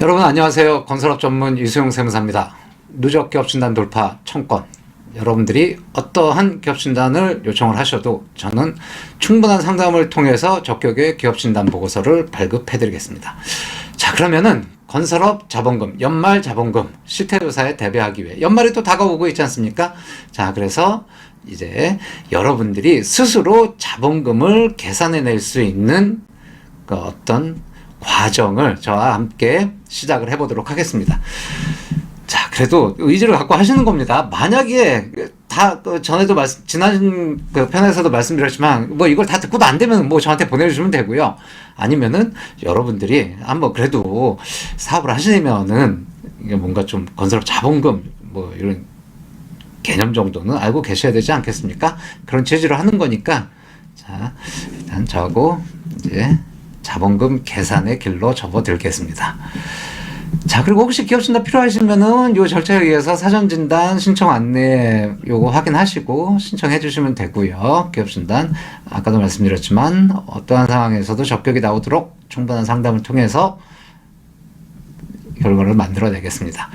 여러분 안녕하세요. 건설업 전문 이수용 세무사입니다. 누적 기업진단 돌파 청건. 여러분들이 어떠한 기업진단을 요청을 하셔도 저는 충분한 상담을 통해서 적격의 기업진단 보고서를 발급해드리겠습니다. 자, 그러면은 건설업 자본금, 연말 자본금 실태조사에 대비하기 위해 연말이 또 다가오고 있지 않습니까? 자, 그래서 이제 여러분들이 스스로 자본금을 계산해낼 수 있는 그 어떤 과정을 저와 함께 시작을 해보도록 하겠습니다. 자, 그래도 의지를 갖고 하시는 겁니다. 만약에 다 전에도 지난 그 편에서도 말씀드렸지만 뭐 이걸 다 듣고도 안 되면 뭐 저한테 보내주시면 되고요. 아니면은 여러분들이 한번 그래도 사업을 하시면은 이게 뭔가 좀 건설업 자본금 뭐 이런 개념 정도는 알고 계셔야 되지 않겠습니까? 그런 취지로 하는 거니까 자, 일단 저하고 이제 자본금 계산의 길로 접어들겠습니다. 자, 그리고 혹시 기업진단 필요하시면은 요 절차에 의해서 사전진단 신청 안내 요거 확인하시고 신청해 주시면 되고요. 기업진단 아까도 말씀드렸지만 어떠한 상황에서도 적격이 나오도록 충분한 상담을 통해서 결과를 만들어내겠습니다.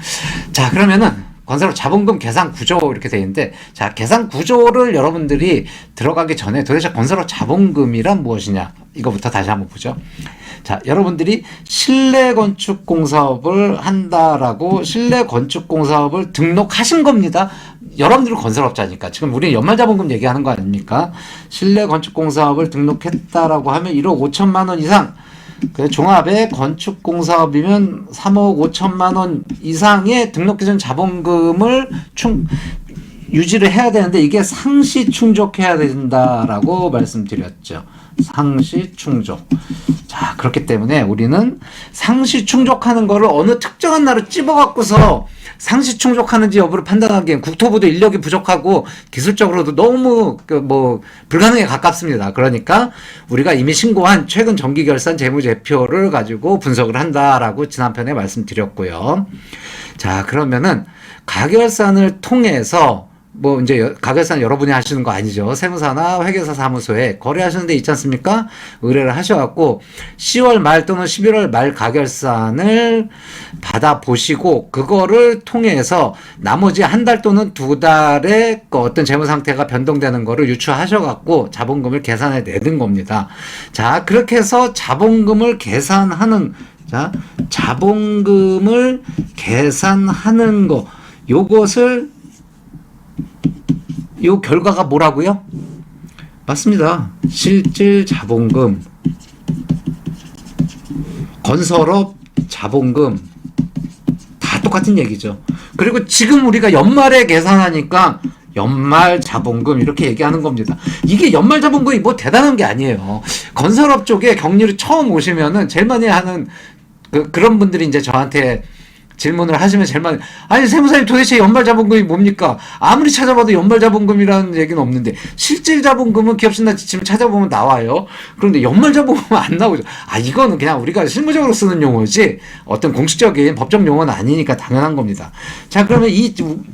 자, 그러면은 건설업 자본금 계산 구조 이렇게 되어 있는데, 자, 계산 구조를 여러분들이 들어가기 전에 도대체 건설업 자본금이란 무엇이냐 이거부터 다시 한번 보죠. 자, 여러분들이 실내 건축 공사업을 한다라고 실내 건축 공사업을 등록하신 겁니다. 여러분들은 건설업자니까 지금 우리는 연말 자본금 얘기하는 거 아닙니까? 실내 건축 공사업을 등록했다라고 하면 1억 5천만 원 이상, 그 종합의 건축공사업이면 3억 5천만 원 이상의 등록 기준 자본금을 유지를 해야 되는데 이게 상시 충족해야 된다라고 말씀드렸죠. 상시 충족. 자, 그렇기 때문에 우리는 상시 충족하는 거를 어느 특정한 날을 찝어갖고서 상시 충족하는지 여부를 판단하기엔 국토부도 인력이 부족하고 기술적으로도 너무 불가능에 가깝습니다. 그러니까 우리가 이미 신고한 최근 정기결산 재무제표를 가지고 분석을 한다라고 지난 편에 말씀드렸고요. 자, 그러면은 가결산을 통해서 뭐 이제 가결산 여러분이 하시는 거 아니죠. 세무사나 회계사 사무소에 거래하시는 데 있지 않습니까? 의뢰를 하셔갖고 10월 말 또는 11월 말 가결산을 받아보시고 그거를 통해서 나머지 한 달 또는 두 달의 그 어떤 재무 상태가 변동되는 거를 유추하셔갖고 자본금을 계산해 내는 겁니다. 자, 그렇게 해서 자본금을 계산하는, 자, 자본금을 계산하는 거, 요것을 요 결과가 뭐라고요? 맞습니다. 실질 자본금, 건설업 자본금 다 똑같은 얘기죠. 그리고 지금 우리가 연말에 계산하니까 연말 자본금 이렇게 얘기하는 겁니다. 이게 연말 자본금이 뭐 대단한 게 아니에요. 건설업 쪽에 격리를 처음 오시면은 제일 많이 하는 그런 분들이 이제 저한테 질문을 하시면 제일 많이, 아니 세무사님 도대체 연말 자본금이 뭡니까? 아무리 찾아봐도 연말 자본금이라는 얘기는 없는데 실질 자본금은 기업진단 지침 찾아보면 나와요. 그런데 연말 자본금은 안 나오죠. 아, 이거는 그냥 우리가 실무적으로 쓰는 용어지 어떤 공식적인 법적 용어는 아니니까 당연한 겁니다. 자, 그러면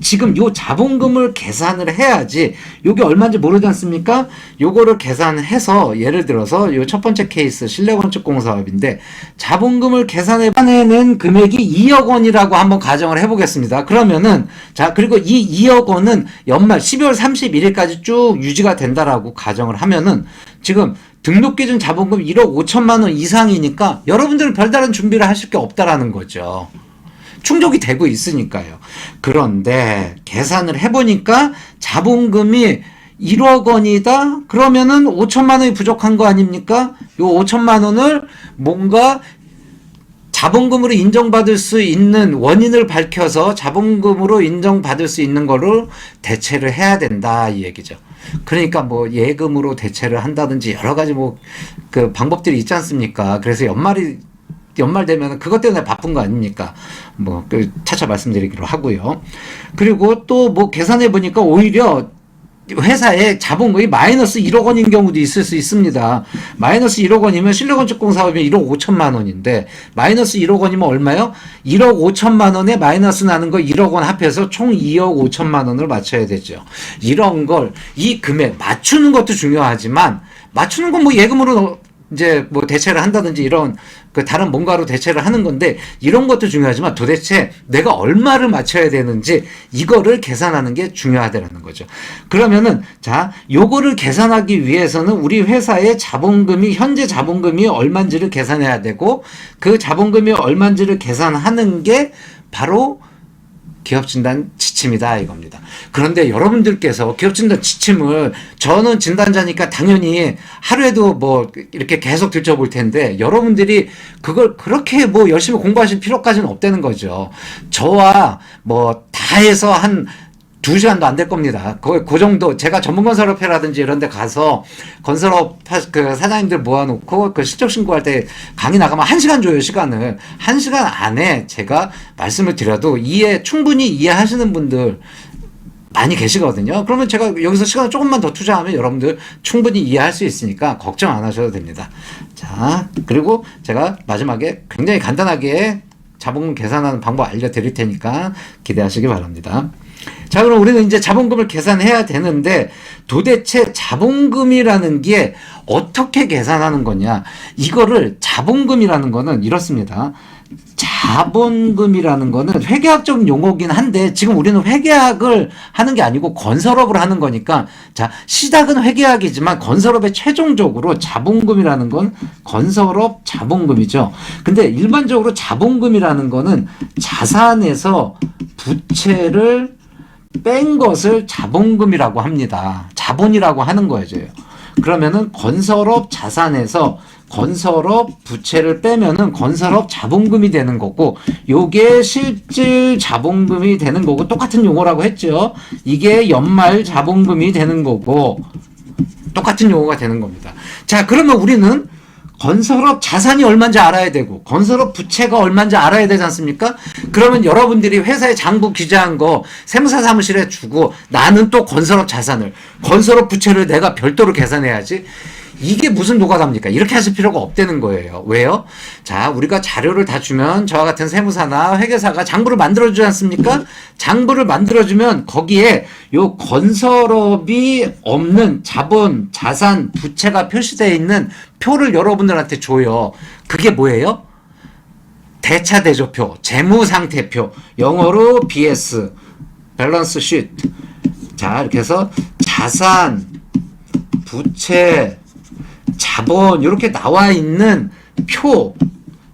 지금 요 자본금을 계산을 해야지 요게 얼마인지 모르지 않습니까? 요거를 계산해서 예를 들어서 요 첫 번째 케이스 실내건축공사업인데 자본금을 계산해낸 금액이 2억 원이 라고 한번 가정을 해보겠습니다. 그러면은, 자, 그리고 이 2억 원은 연말 12월 31일까지 쭉 유지가 된다라고 가정을 하면은 지금 등록 기준 자본금 1억 5천만 원 이상이니까 여러분들은 별다른 준비를 하실 게 없다라는 거죠. 충족이 되고 있으니까요. 그런데 계산을 해보니까 자본금이 1억 원이다? 그러면은 5천만 원이 부족한 거 아닙니까? 요 5천만 원을 뭔가 자본금으로 인정받을 수 있는 원인을 밝혀서 자본금으로 인정받을 수 있는 거를 대체를 해야 된다 이 얘기죠. 그러니까 뭐 예금으로 대체를 한다든지 여러 가지 뭐 그 방법들이 있지 않습니까? 그래서 연말 되면 그것 때문에 바쁜 거 아닙니까? 뭐 차차 말씀드리기로 하고요. 그리고 또 뭐 계산해 보니까 오히려 회사에 자본금이 마이너스 1억 원인 경우도 있을 수 있습니다. 마이너스 1억 원이면 실내건축공사업이면 1억 5천만 원인데 마이너스 1억 원이면 얼마요? 1억 5천만 원에 마이너스 나는 거 1억 원 합해서 총 2억 5천만 원을 맞춰야 되죠. 이런 걸 이 금액 맞추는 것도 중요하지만 맞추는 건 뭐 예금으로 이제 뭐 대체를 한다든지 이런 그 다른 뭔가로 대체를 하는 건데 이런 것도 중요하지만 도대체 내가 얼마를 맞춰야 되는지 이거를 계산하는 게 중요하다는 거죠. 그러면은 자, 요거를 계산하기 위해서는 우리 회사의 자본금이 현재 자본금이 얼마인지를 계산해야 되고 그 자본금이 얼마인지를 계산하는 게 바로 기업진단 지침이다 이겁니다. 그런데 여러분들께서 기업진단 지침을 저는 진단자니까 당연히 하루에도 뭐 이렇게 계속 들춰볼 텐데 여러분들이 그걸 그렇게 뭐 열심히 공부하실 필요까지는 없다는 거죠. 저와 뭐 다 해서 한 2시간도 안 될 겁니다. 그 정도, 제가 전문건설업회라든지 이런 데 가서 건설업 그 사장님들 모아놓고 그 실적 신고할 때 강의 나가면 1시간 줘요, 시간을. 1시간 안에 제가 말씀을 드려도 충분히 이해하시는 분들 많이 계시거든요. 그러면 제가 여기서 시간을 조금만 더 투자하면 여러분들 충분히 이해할 수 있으니까 걱정 안 하셔도 됩니다. 자, 그리고 제가 마지막에 굉장히 간단하게 자본금 계산하는 방법 알려드릴 테니까 기대하시기 바랍니다. 자, 그럼 우리는 이제 자본금을 계산해야 되는데 도대체 자본금이라는 게 어떻게 계산하는 거냐? 이거를 자본금이라는 거는 이렇습니다. 자본금이라는 거는 회계학적 용어긴 한데 지금 우리는 회계학을 하는 게 아니고 건설업을 하는 거니까 자, 시작은 회계학이지만 건설업의 최종적으로 자본금이라는 건 건설업 자본금이죠. 근데 일반적으로 자본금이라는 거는 자산에서 부채를 뺀 것을 자본금이라고 합니다. 자본이라고 하는 거죠. 그러면은 건설업 자산에서 건설업 부채를 빼면은 건설업 자본금이 되는 거고 요게 실질 자본금이 되는 거고 똑같은 용어라고 했죠. 이게 연말 자본금이 되는 거고 똑같은 용어가 되는 겁니다. 자, 그러면 우리는 건설업 자산이 얼마인지 알아야 되고 건설업 부채가 얼마인지 알아야 되지 않습니까? 그러면 여러분들이 회사에 장부 기재한 거 세무사 사무실에 주고 나는 또 건설업 자산을 건설업 부채를 내가 별도로 계산해야지. 이게 무슨 노가다입니까? 이렇게 하실 필요가 없다는 거예요. 왜요? 자, 우리가 자료를 다 주면 저와 같은 세무사나 회계사가 장부를 만들어주지 않습니까? 장부를 만들어주면 거기에 요 건설업이 없는 자본, 자산, 부채가 표시되어 있는 표를 여러분들한테 줘요. 그게 뭐예요? 대차대조표, 재무상태표, 영어로 BS, 밸런스 쉿. 자, 이렇게 해서 자산, 부채, 자본 이렇게 나와 있는 표,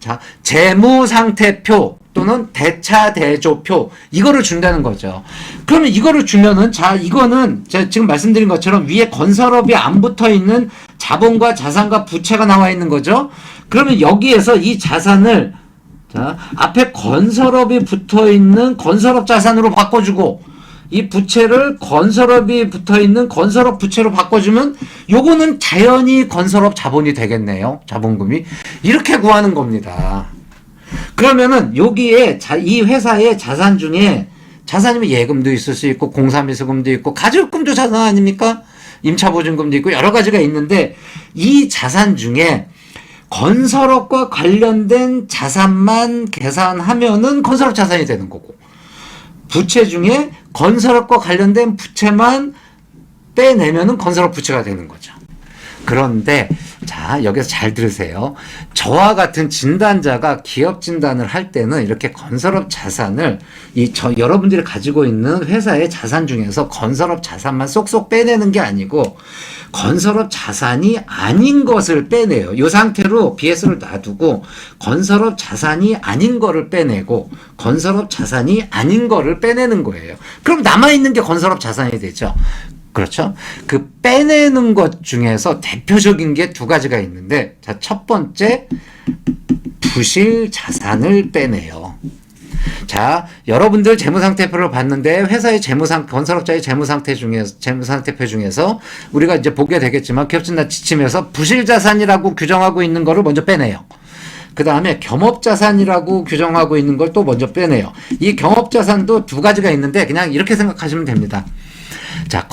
자, 재무상태표 또는 대차대조표 이거를 준다는 거죠. 그러면 이거를 주면은 자, 이거는 제가 지금 말씀드린 것처럼 위에 건설업이 안 붙어 있는 자본과 자산과 부채가 나와 있는 거죠. 그러면 여기에서 이 자산을 자, 앞에 건설업이 붙어 있는 건설업 자산으로 바꿔주고 이 부채를 건설업이 붙어있는 건설업 부채로 바꿔주면 요거는 자연히 건설업 자본이 되겠네요. 자본금이. 이렇게 구하는 겁니다. 그러면은 여기에 이 회사의 자산 중에 자산이면 예금도 있을 수 있고 공사미수금도 있고 가족금도 자산 아닙니까? 임차보증금도 있고 여러 가지가 있는데 이 자산 중에 건설업과 관련된 자산만 계산하면은 건설업 자산이 되는 거고 부채 중에 건설업과 관련된 부채만 빼내면은 건설업 부채가 되는 거죠. 그런데 자, 여기서 잘 들으세요. 저와 같은 진단자가 기업 진단을 할 때는 이렇게 건설업 자산을 여러분들이 가지고 있는 회사의 자산 중에서 건설업 자산만 쏙쏙 빼내는 게 아니고 건설업 자산이 아닌 것을 빼내요. 이 상태로 BS를 놔두고 건설업 자산이 아닌 거를 빼내고 건설업 자산이 아닌 거를 빼내는 거예요. 그럼 남아있는 게 건설업 자산이 되죠. 그렇죠? 그 빼내는 것 중에서 대표적인 게 두 가지가 있는데, 자, 첫 번째, 부실 자산을 빼내요. 자, 여러분들 재무상태표를 봤는데, 회사의 건설업자의 재무상태표 중에서 우리가 이제 보게 되겠지만, 기업진단 지침에서 부실자산이라고 규정하고 있는 거를 먼저 빼내요. 그 다음에 겸업자산이라고 규정하고 있는 걸 또 먼저 빼내요. 이 겸업자산도 두 가지가 있는데, 그냥 이렇게 생각하시면 됩니다. 자,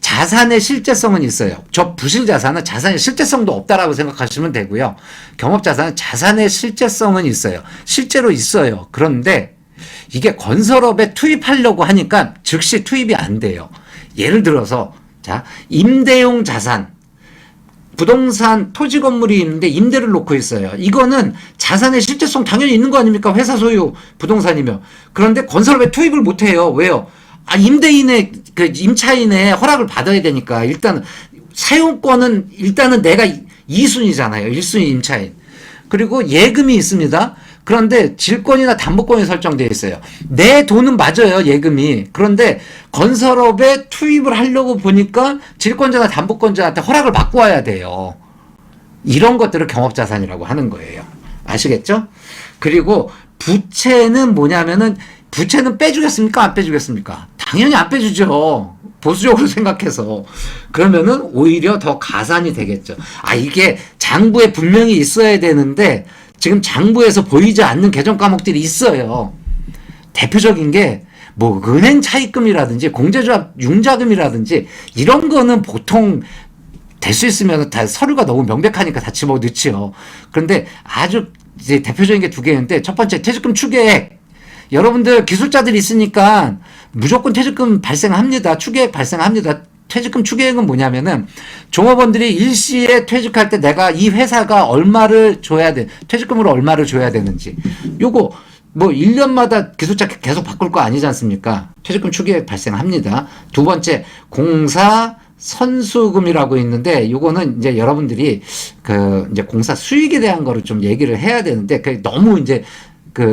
자산의 실제성은 있어요. 저 부실자산은 자산의 실제성도 없다라고 생각하시면 되고요. 겸업자산은 자산의 실제성은 있어요. 실제로 있어요. 그런데 이게 건설업에 투입하려고 하니까 즉시 투입이 안 돼요. 예를 들어서, 자, 임대용 자산. 부동산 토지 건물이 있는데 임대를 놓고 있어요. 이거는 자산의 실제성 당연히 있는 거 아닙니까? 회사 소유 부동산이며. 그런데 건설업에 투입을 못 해요. 왜요? 임대인의 그 임차인의 허락을 받아야 되니까. 일단 사용권은 일단은 내가 2순위잖아요. 1순위 임차인. 그리고 예금이 있습니다. 그런데 질권이나 담보권이 설정되어 있어요. 내 돈은 맞아요, 예금이. 그런데 건설업에 투입을 하려고 보니까 질권자나 담보권자한테 허락을 받고 와야 돼요. 이런 것들을 경업자산이라고 하는 거예요. 아시겠죠? 그리고 부채는 뭐냐면은, 부채는 빼주겠습니까? 안 빼주겠습니까? 당연히 안 빼주죠. 보수적으로 생각해서. 그러면은 오히려 더 가산이 되겠죠. 이게 장부에 분명히 있어야 되는데, 지금 장부에서 보이지 않는 계정 과목들이 있어요. 대표적인 게 뭐 은행 차입금이라든지 공제조합 융자금이라든지 이런 거는 보통 될 수 있으면 다 서류가 너무 명백하니까 다 집어넣지요. 그런데 아주 이제 대표적인 게 두 개인데, 첫 번째 퇴직금 추계액. 여러분들 기술자들이 있으니까 무조건 퇴직금 발생합니다. 추계액 발생합니다. 퇴직금 추계액은 뭐냐면은 종업원들이 일시에 퇴직할 때 내가 이 회사가 얼마를 줘야 돼, 퇴직금으로 얼마를 줘야 되는지, 요거 뭐 1년마다 기술자 계속 바꿀 거 아니지 않습니까? 퇴직금 추계액 발생합니다. 두 번째, 공사 선수금이라고 있는데, 요거는 이제 여러분들이 그 이제 공사 수익에 대한 거를 좀 얘기를 해야 되는데, 그 너무 이제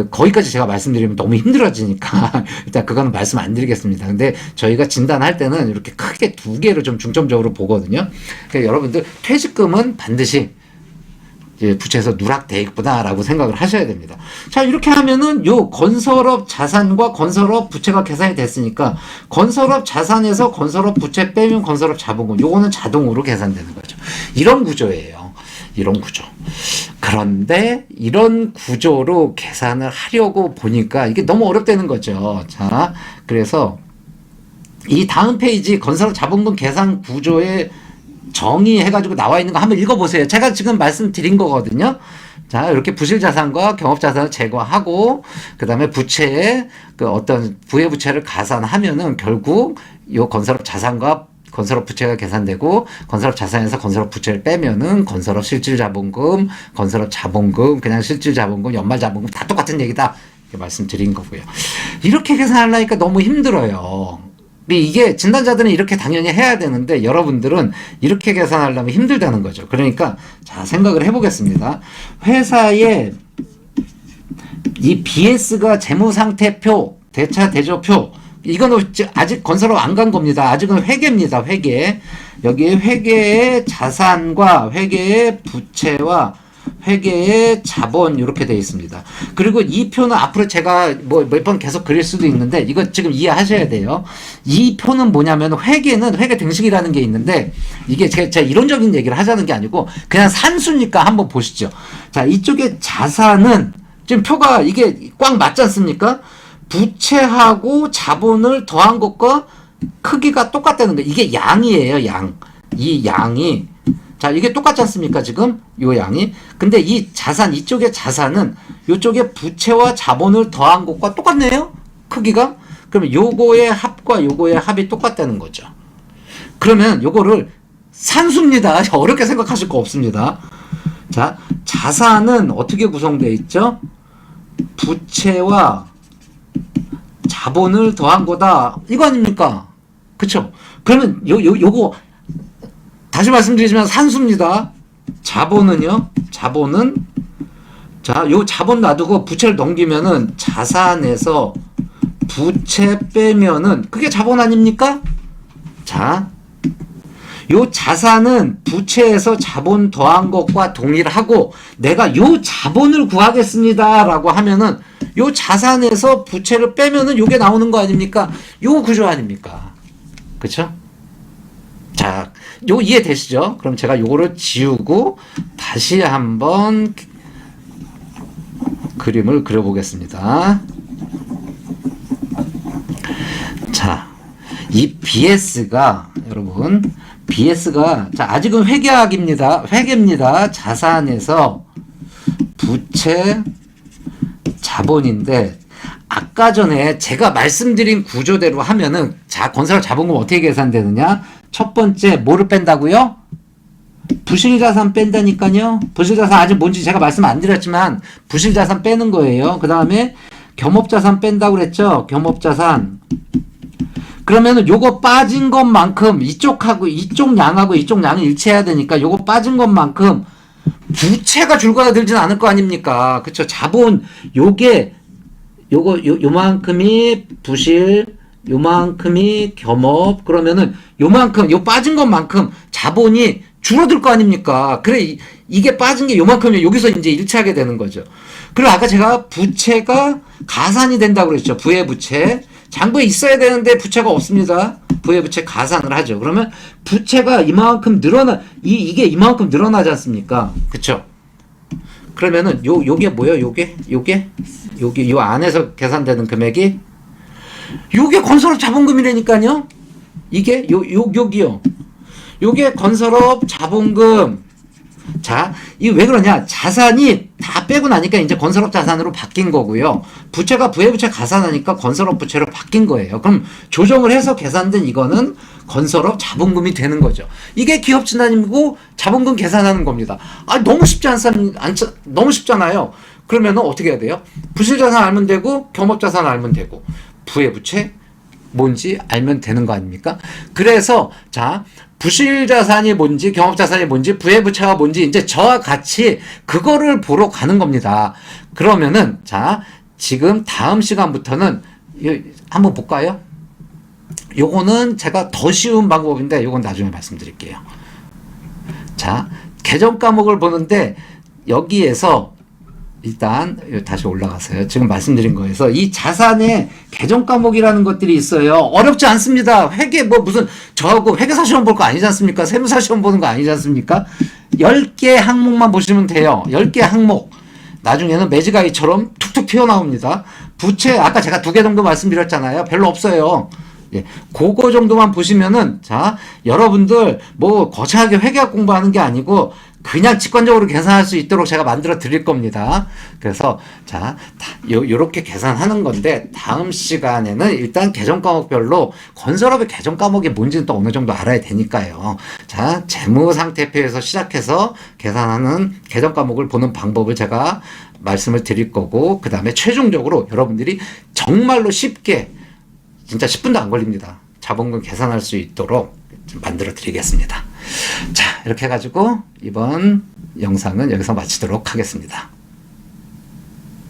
거기까지 제가 말씀드리면 너무 힘들어지니까 일단 그거는 말씀 안 드리겠습니다. 근데 저희가 진단할 때는 이렇게 크게 두 개를 좀 중점적으로 보거든요. 그러니까 여러분들 퇴직금은 반드시 부채에서 누락돼 있구나라고 생각을 하셔야 됩니다. 자, 이렇게 하면은 요 건설업 자산과 건설업 부채가 계산이 됐으니까, 건설업 자산에서 건설업 부채 빼면 건설업 자본금, 요거는 자동으로 계산되는 거죠. 이런 구조예요. 이런 구조. 그런데 이런 구조로 계산을 하려고 보니까 이게 너무 어렵다는 거죠. 자, 그래서 이 다음 페이지 건설업 자본금 계산 구조에 정의해가지고 나와 있는 거 한번 읽어보세요. 제가 지금 말씀드린 거거든요. 자, 이렇게 부실자산과 경업자산을 제거하고, 그 다음에 부채에 그 어떤 부해부채를 가산하면은 결국 요 건설업 자산과 건설업 부채가 계산되고, 건설업 자산에서 건설업 부채를 빼면은 건설업 실질자본금, 건설업 자본금, 그냥 실질자본금, 연말자본금 다 똑같은 얘기다, 이렇게 말씀드린 거고요. 이렇게 계산하려니까 너무 힘들어요. 이게 진단자들은 이렇게 당연히 해야 되는데 여러분들은 이렇게 계산하려면 힘들다는 거죠. 그러니까 자, 생각을 해보겠습니다. 회사의 이 BS가 재무상태표, 대차대조표, 이거는 아직 건설업 안 간 겁니다. 아직은 회계입니다. 회계. 여기에 회계의 자산과 회계의 부채와 회계의 자본, 이렇게 되어 있습니다. 그리고 이 표는 앞으로 제가 뭐 몇 번 계속 그릴 수도 있는데, 이거 지금 이해하셔야 돼요. 이 표는 뭐냐면, 회계는 회계 등식이라는 게 있는데, 이게 제가 이론적인 얘기를 하자는 게 아니고 그냥 산수니까 한번 보시죠. 자, 이쪽에 자산은 지금 표가 이게 꽉 맞지 않습니까? 부채하고 자본을 더한 것과 크기가 똑같다는 거. 이게 양이에요, 양. 이 양이, 자, 이게 똑같지 않습니까, 지금? 요 양이. 근데 이 자산, 이쪽의 자산은 요쪽에 부채와 자본을 더한 것과 똑같네요? 크기가? 그러면 요거의 합과 요거의 합이 똑같다는 거죠. 그러면 요거를 산수입니다. 어렵게 생각하실 거 없습니다. 자, 자산은 어떻게 구성되어 있죠? 부채와 자본을 더한 거다, 이거 아닙니까? 그쵸? 그러면 요거 다시 말씀드리지만 산수입니다. 자본은요, 자본은, 자, 요 자본 놔두고 부채를 넘기면은 자산에서 부채 빼면은 그게 자본 아닙니까? 자, 요 자산은 부채에서 자본 더한 것과 동일하고, 내가 요 자본을 구하겠습니다 라고 하면은 요 자산에서 부채를 빼면은 요게 나오는 거 아닙니까? 요 구조 아닙니까? 그쵸? 자, 요 이해되시죠? 그럼 제가 요거를 지우고 다시 한번 그림을 그려보겠습니다. 자, 이 BS가, 여러분, BS가, 자, 아직은 회계입니다. 자산에서 부채, 자본인데, 아까 전에 제가 말씀드린 구조대로 하면은, 자, 건설 자본금 어떻게 계산되느냐? 첫 번째, 뭐를 뺀다고요? 부실자산 뺀다니까요. 부실자산 아직 뭔지 제가 말씀 안 드렸지만 부실자산 빼는 거예요. 그 다음에 겸업자산 뺀다고 그랬죠. 겸업자산. 그러면은 요거 빠진 것만큼 이쪽하고 이쪽 양하고 이쪽 양이 일치해야 되니까 요거 빠진 것만큼 부채가 줄거들진 않을 거 아닙니까? 그쵸? 자본 요게 요만큼이 부실, 요만큼이 겸업. 그러면은 요만큼 요 빠진 것만큼 자본이 줄어들 거 아닙니까? 그래 이게 빠진 게 요만큼이면 여기서 이제 일치하게 되는 거죠. 그리고 아까 제가 부채가 가산이 된다고 그랬죠. 부채. 장부에 있어야 되는데 부채가 없습니다. 부채 가산을 하죠. 그러면 부채가 이만큼 이게 이만큼 늘어나지 않습니까? 그쵸? 그러면은 요게 뭐예요? 요게 요 안에서 계산되는 금액이 요게 건설업 자본금이라니까요. 이게 여기요. 요게 건설업 자본금. 자, 이게 왜 그러냐? 자산이 다 빼고 나니까 이제 건설업 자산으로 바뀐 거고요. 부채가 부채 가산하니까 건설업 부채로 바뀐 거예요. 그럼 조정을 해서 계산된 이거는 건설업 자본금이 되는 거죠. 이게 기업 진단이고 자본금 계산하는 겁니다. 아, 너무 너무 쉽잖아요. 그러면은 어떻게 해야 돼요? 부실 자산 알면 되고 겸업 자산 알면 되고 부채 뭔지 알면 되는 거 아닙니까? 그래서 자, 부실자산이 뭔지 겸업자산이 뭔지 부채가 뭔지 이제 저와 같이 그거를 보러 가는 겁니다. 그러면은 자, 지금 다음 시간부터는 한번 볼까요? 요거는 제가 더 쉬운 방법인데 요건 나중에 말씀드릴게요. 자, 계정 과목을 보는데 여기에서 일단 다시 올라가서요. 지금 말씀드린 거에서 이 자산의 계정 과목이라는 것들이 있어요. 어렵지 않습니다. 회계 무슨 저하고 회계사 시험 볼 거 아니지 않습니까? 세무사 시험 보는 거 아니지 않습니까? 10개 항목만 보시면 돼요. 10개 항목. 나중에는 매지가이처럼 툭툭 튀어나옵니다. 부채 아까 제가 2개 정도 말씀드렸잖아요. 별로 없어요. 예, 그거 정도만 보시면은 자, 여러분들 거창하게 회계학 공부하는 게 아니고 그냥 직관적으로 계산할 수 있도록 제가 만들어 드릴 겁니다. 그래서 자, 요렇게 계산하는 건데 다음 시간에는 일단 계정 과목별로 건설업의 계정 과목이 뭔지는 또 어느 정도 알아야 되니까요. 자, 재무상태표에서 시작해서 계산하는 계정 과목을 보는 방법을 제가 말씀을 드릴 거고, 그 다음에 최종적으로 여러분들이 정말로 쉽게 진짜 10분도 안 걸립니다. 자본금 계산할 수 있도록 좀 만들어 드리겠습니다. 자, 이렇게 해가지고 이번 영상은 여기서 마치도록 하겠습니다.